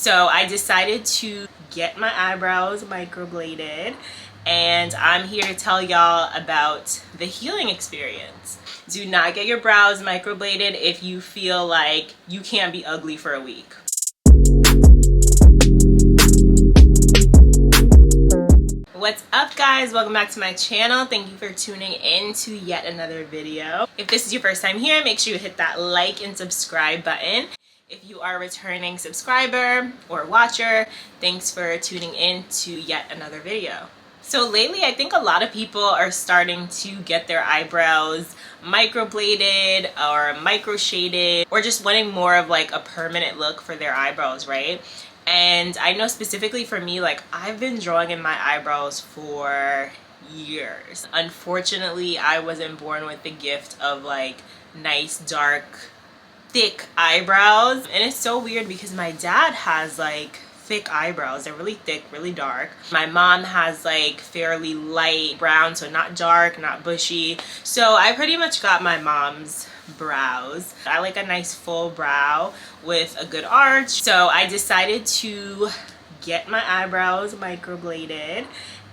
So I decided to get my eyebrows microbladed, and I'm here to tell y'all about the healing experience. Do not get your brows microbladed if you feel like you can't be ugly for a week. What's up, guys? Welcome back to my channel. Thank you for tuning in to yet another video. If this is your first time here, make sure you hit that like and subscribe button. If you are a returning subscriber or watcher, thanks for tuning in to yet another video. So lately, I think a lot of people are starting to get their eyebrows microbladed or micro shaded, or just wanting more of like a permanent look for their eyebrows, right? And I know specifically for me, like, I've been drawing in my eyebrows for years. Unfortunately, I wasn't born with the gift of like nice dark thick eyebrows, and it's so weird because my dad has like thick eyebrows. They're really thick, really dark. My mom has like fairly light brown, so not dark, not bushy. So I pretty much got my mom's brows. I like a nice full brow with a good arch. So I decided to get my eyebrows microbladed,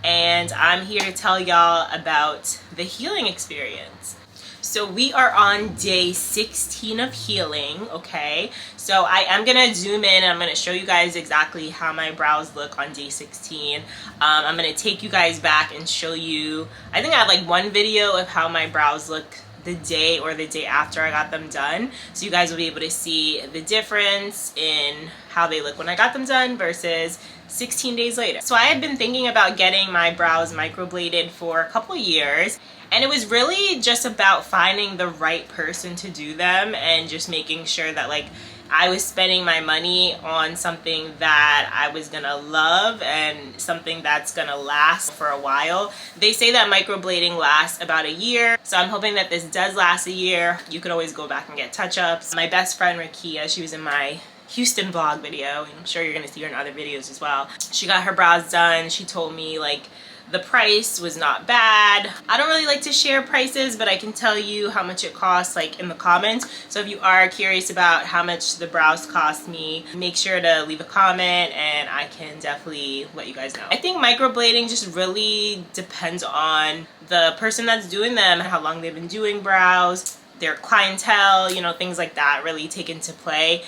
and I'm here to tell y'all about the healing experience. So we are on day 16 of healing, okay? So I am gonna zoom in and I'm gonna show you guys exactly how my brows look on day 16. I'm gonna take you guys back and show you, I think I have like one video of how my brows look the day or the day after I got them done. So you guys will be able to see the difference in how they look when I got them done versus 16 days later. So I had been thinking about getting my brows microbladed for a couple years, and it was really just about finding the right person to do them and just making sure that like I was spending my money on something that I was gonna love and something that's gonna last for a while. They say that microblading lasts about a year, so I'm hoping that this does last a year. You could always go back and get touch-ups. My best friend Rakia, she was in my Houston vlog video, and I'm sure you're gonna see her in other videos as well. She got her brows done. She told me like the price was not bad. I don't really like to share prices, but I can tell you how much it costs like in the comments. So if you are curious about how much the brows cost me, make sure to leave a comment and I can definitely let you guys know. I think microblading just really depends on the person that's doing them, how long they've been doing brows, their clientele, you know, things like that really take into play.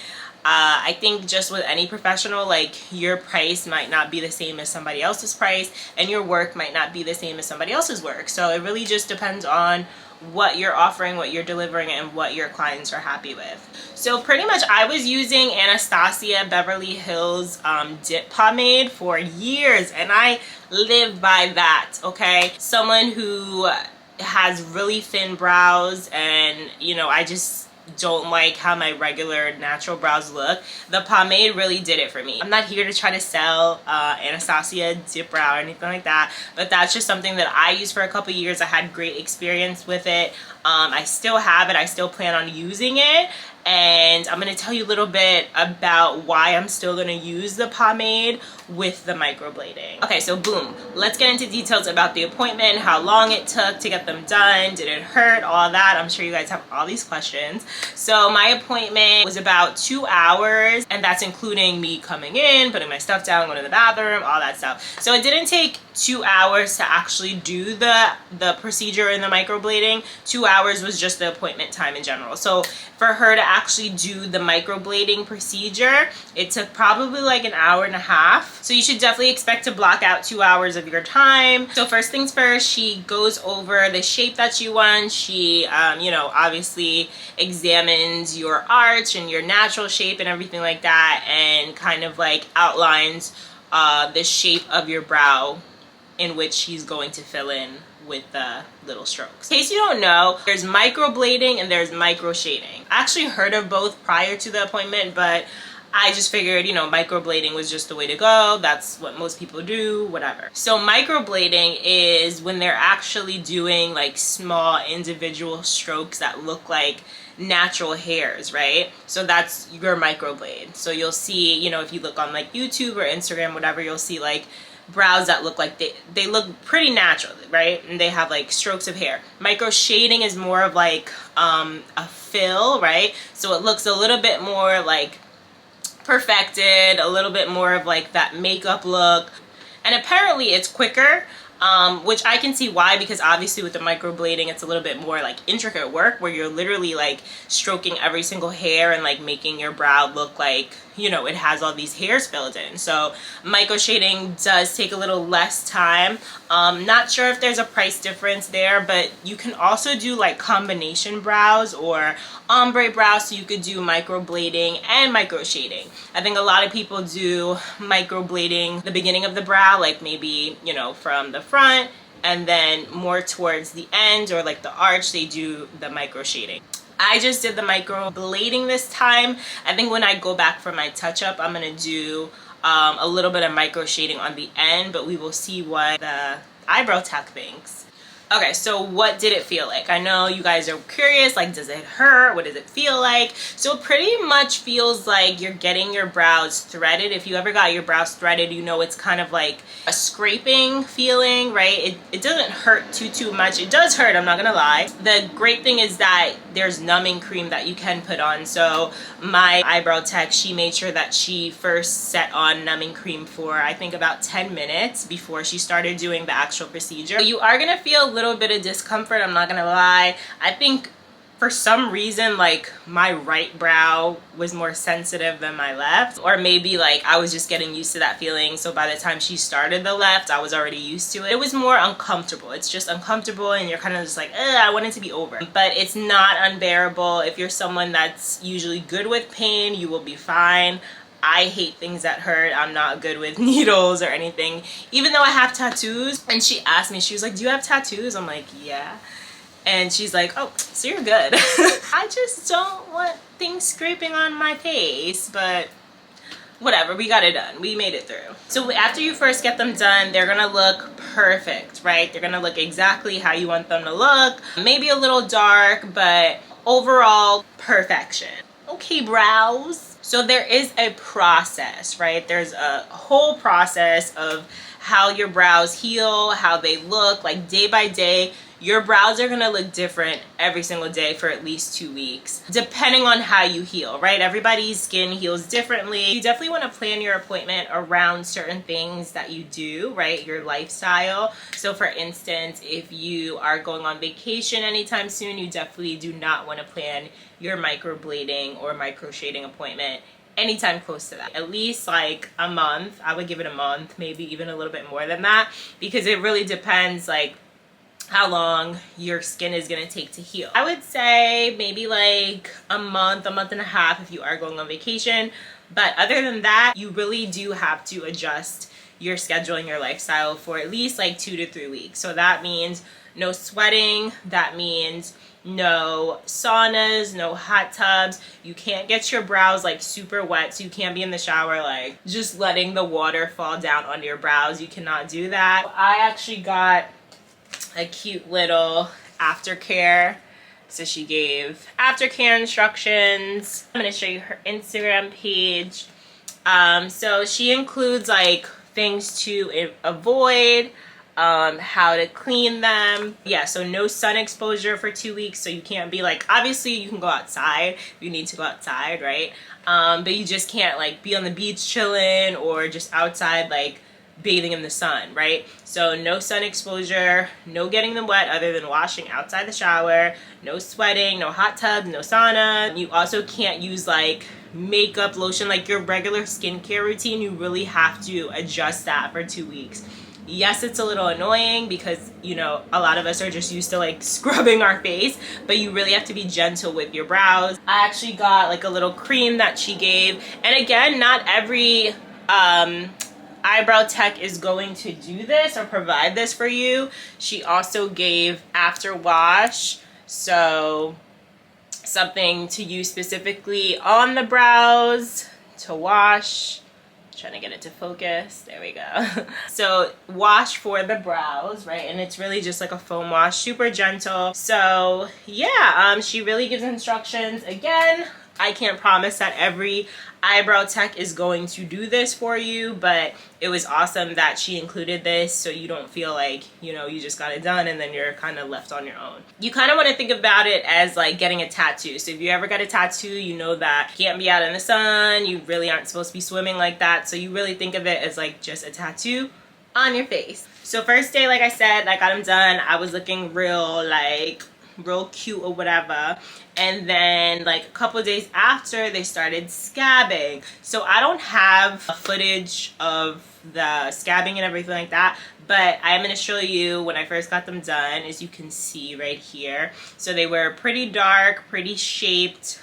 I think just with any professional, like your price might not be the same as somebody else's price, and your work might not be the same as somebody else's work. So it really just depends on what you're offering, what you're delivering, and what your clients are happy with. So pretty much I was using Anastasia Beverly Hills dip pomade for years, and I live by that, okay? Someone who has really thin brows, and you know, I just don't like how my regular natural brows look. The pomade really did it for me. I'm not here to try to sell Anastasia dip brow or anything like that, but that's just something that I used for a couple years. I had great experience with it. I still have it. I still plan on using it, and I'm going to tell you a little bit about why I'm still going to use the pomade with the microblading. Okay, so boom, let's get into details about the appointment, how long it took to get them done, did it hurt, all that. I'm sure you guys have all these questions. So my appointment was about 2 hours, and that's including me coming in, putting my stuff down, going to the bathroom, all that stuff. So it didn't take 2 hours to actually do the procedure in the microblading. 2 hours was just the appointment time in general. So for her to actually do the microblading procedure, it took probably like an hour and a half. So you should definitely expect to block out 2 hours of your time. So first things first, she goes over the shape that you want. She, you know, obviously examines your arch and your natural shape and everything like that, and kind of like outlines the shape of your brow in which she's going to fill in with the little strokes. In case you don't know, there's microblading and there's micro shading. I actually heard of both prior to the appointment, but I just figured, you know, microblading was just the way to go. That's what most people do, whatever. So microblading is when they're actually doing like small individual strokes that look like natural hairs, right? So that's your microblade. So you'll see, you know, if you look on like YouTube or Instagram, whatever, you'll see like brows that look like they look pretty natural, right? And they have like strokes of hair. Micro shading is more of like a fill, right? So it looks a little bit more like perfected, a little bit more of like that makeup look. And apparently it's quicker, which I can see why, because obviously with the microblading it's a little bit more like intricate work where you're literally like stroking every single hair and like making your brow look like, you know, it has all these hairs filled in. So micro shading does take a little less time. Not sure if there's a price difference there, but you can also do like combination brows or ombre brows, so you could do microblading and micro shading. I think a lot of people do microblading the beginning of the brow, like maybe, you know, from the front, and then more towards the end or like the arch they do the micro shading. I just did the microblading this time. I think when I go back for my touch-up, I'm gonna do a little bit of micro shading on the end, but we will see what the eyebrow tech thinks. Okay, so what did it feel like? I know you guys are curious, like, does it hurt? What does it feel like? So it pretty much feels like you're getting your brows threaded. If you ever got your brows threaded, you know it's kind of like a scraping feeling, right? It doesn't hurt too much. It does hurt, I'm not gonna lie. The great thing is that there's numbing cream that you can put on. So my eyebrow tech, she made sure that she first set on numbing cream for, I think, about 10 minutes before she started doing the actual procedure. You are gonna feel a little bit of discomfort, I'm not gonna lie. I think for some reason like my right brow was more sensitive than my left, or maybe like I was just getting used to that feeling, so by the time she started the left I was already used to it. It was more uncomfortable. It's just uncomfortable and you're kind of just like, I want it to be over, but it's not unbearable. If you're someone that's usually good with pain, you will be fine. I hate things that hurt. I'm not good with needles or anything, even though I have tattoos. And she asked me, she was like, do you have tattoos? I'm like, yeah. And she's like, oh, so you're good. I just don't want things scraping on my face, but whatever, we got it done. We made it through. So after you first get them done, they're gonna look perfect, right? They're gonna look exactly how you want them to look. Maybe a little dark, but overall perfection. Okay, brows. So there is a process, right? There's a whole process of how your brows heal, how they look, like day by day. Your brows are gonna look different every single day for at least 2 weeks, depending on how you heal, right? Everybody's skin heals differently. You definitely wanna plan your appointment around certain things that you do, right? Your lifestyle. So for instance, if you are going on vacation anytime soon, you definitely do not wanna plan your microblading or micro shading appointment anytime close to that. At least like a month. I would give it a month, maybe even a little bit more than that, because it really depends like how long your skin is gonna take to heal. I would say maybe like a month and a half if you are going on vacation. But other than that, you really do have to adjust your schedule and your lifestyle for at least like 2 to 3 weeks. So that means no sweating, that means no saunas, no hot tubs. You can't get your brows like super wet, so you can't be in the shower like just letting the water fall down onto your brows. You cannot do that. I actually got a cute little Aftercare. So she gave Aftercare instructions. I'm gonna show you her Instagram page. So she includes like things to avoid, how to clean them. Yeah, so no sun exposure for 2 weeks. So you can't be like, obviously you can go outside if you need to go outside, right? But you just can't like be on the beach chilling or just outside like bathing in the sun, right? So no sun exposure, no getting them wet other than washing outside the shower, no sweating, no hot tub, no sauna. You also can't use like makeup, lotion, like your regular skincare routine. You really have to adjust that for 2 weeks. Yes, it's a little annoying because, you know, a lot of us are just used to like scrubbing our face, but you really have to be gentle with your brows. I actually got like a little cream that she gave. And again, not every eyebrow tech is going to do this or provide this for you. She also gave after wash, so something to use specifically on the brows to wash. Trying to get it to focus. There we go. So wash for the brows, right? And it's really just like a foam wash, super gentle. So yeah, she really gives instructions. Again, I can't promise that every eyebrow tech is going to do this for you, but it was awesome that she included this so you don't feel like, you know, you just got it done and then you're kind of left on your own. You kind of want to think about it as like getting a tattoo. So if you ever got a tattoo, you know that you can't be out in the sun, you really aren't supposed to be swimming like that. So you really think of it as like just a tattoo on your face. So first day, like I said, I got them done. I was looking real cute or whatever, and then like a couple of days after, they started scabbing. So I don't have footage of the scabbing and everything like that, but I am going to show you when I first got them done, as you can see right here. So they were pretty dark, pretty shaped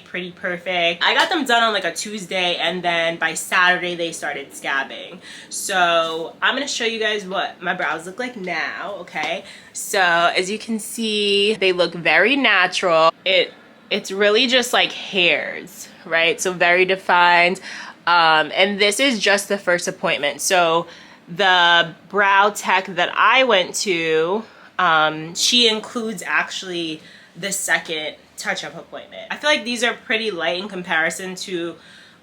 pretty perfect. I got them done on like a Tuesday, and then by Saturday they started scabbing. So I'm gonna show you guys what my brows look like now, okay? So as you can see, they look very natural. It's really just like hairs, right? So very defined. And this is just the first appointment. So the brow tech that I went to, she includes actually the second touch-up appointment. I feel like these are pretty light in comparison to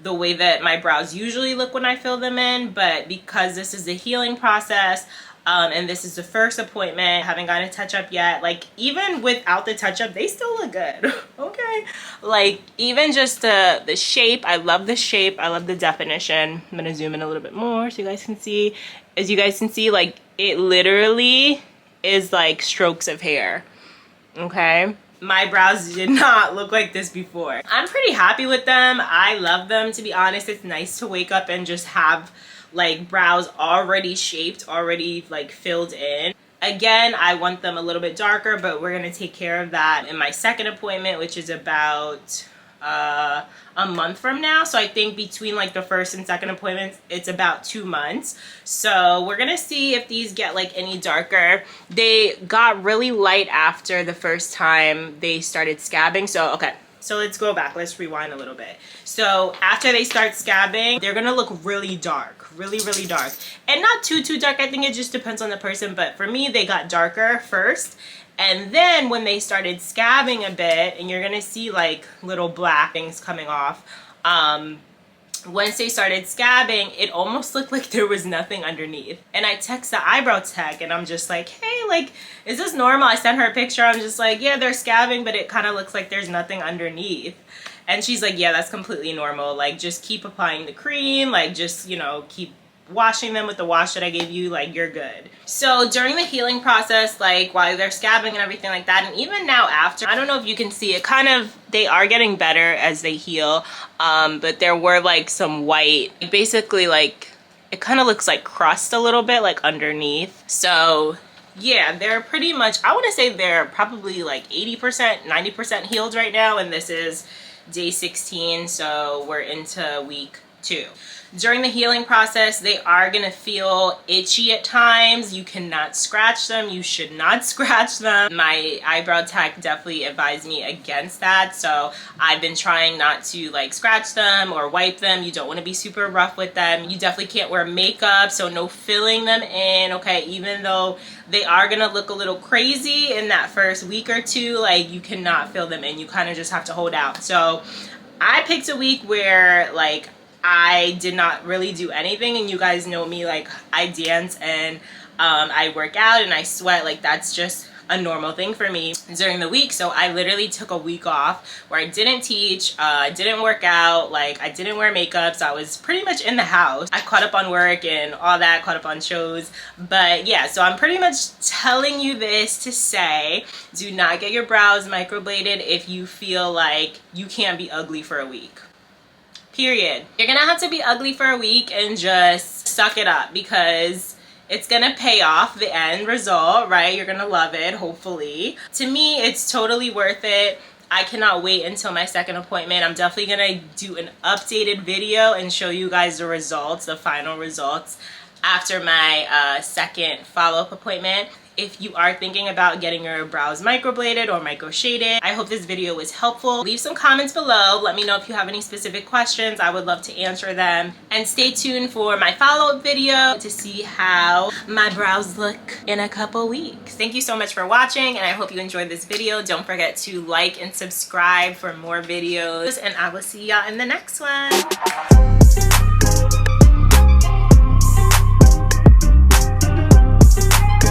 the way that my brows usually look when I fill them in, but because this is the healing process, and this is the first appointment, I haven't gotten a touch-up yet. Like, even without the touch-up, they still look good. Okay, like even just the shape, I love the shape, I love the definition. I'm gonna zoom in a little bit more so you guys can see. As you guys can see, like it literally is like strokes of hair. Okay, my brows did not look like this before. I'm pretty happy with them. I love them, to be honest. It's nice to wake up and just have like brows already shaped, already like filled in. Again, I want them a little bit darker, but we're gonna take care of that in my second appointment, which is about a month from now. So I think between like the first and second appointments, it's about 2 months. So we're gonna see if these get like any darker. They got really light after the first time they started scabbing. So okay, so let's go back, let's rewind a little bit. So after they start scabbing, they're gonna look really dark, really dark, and not too dark. I think it just depends on the person, but for me, they got darker first. And then when they started scabbing a bit, and you're gonna see like little black things coming off, once they started scabbing, it almost looked like there was nothing underneath. And I text the eyebrow tech and I'm just like, hey, like, is this normal? I sent her a picture. I'm just like, yeah, they're scabbing, but it kind of looks like there's nothing underneath. And she's like, yeah, that's completely normal. Like, just keep applying the cream, like, just, you know, keep washing them with the wash that I gave you, like, you're good. So during the healing process, like while they're scabbing and everything like that, and even now after, I don't know if you can see it, kind of, they are getting better as they heal, but there were like some white, basically like, it kind of looks like crust a little bit, like underneath. So yeah, they're pretty much, I want to say they're probably like 80%, 90% healed right now, and this is day 16, so we're into week 2. During the healing process, they are gonna feel itchy at times. You cannot scratch them. You should not scratch them. My eyebrow tech definitely advised me against that, so I've been trying not to like scratch them or wipe them. You don't want to be super rough with them. You definitely can't wear makeup, so no filling them in, okay? Even though they are gonna look a little crazy in that first week or two, like you cannot fill them in. You kind of just have to hold out. So I picked a week where like I did not really do anything, and you guys know me, like I dance and I work out and I sweat, like that's just a normal thing for me during the week. So I literally took a week off where I didn't teach, I didn't work out, like I didn't wear makeup, so I was pretty much in the house. I caught up on work and all that, caught up on shows, but yeah, so I'm pretty much telling you this to say, do not get your brows microbladed if you feel like you can't be ugly for a week. Period. You're gonna have to be ugly for a week and just suck it up, because it's gonna pay off the end result, right? You're gonna love it, hopefully. To me, it's totally worth it. I cannot wait until my second appointment. I'm definitely gonna do an updated video and show you guys the results, the final results, after my second follow-up appointment. if you are thinking about getting your brows microbladed or micro shaded. I hope this video was helpful. Leave some comments below. Let me know if you have any specific questions. I would love to answer them. And stay tuned for my follow-up video to see how my brows look in a couple weeks. Thank you so much for watching, and I hope you enjoyed this video. Don't forget to like and subscribe for more videos, and I will see y'all in the next one.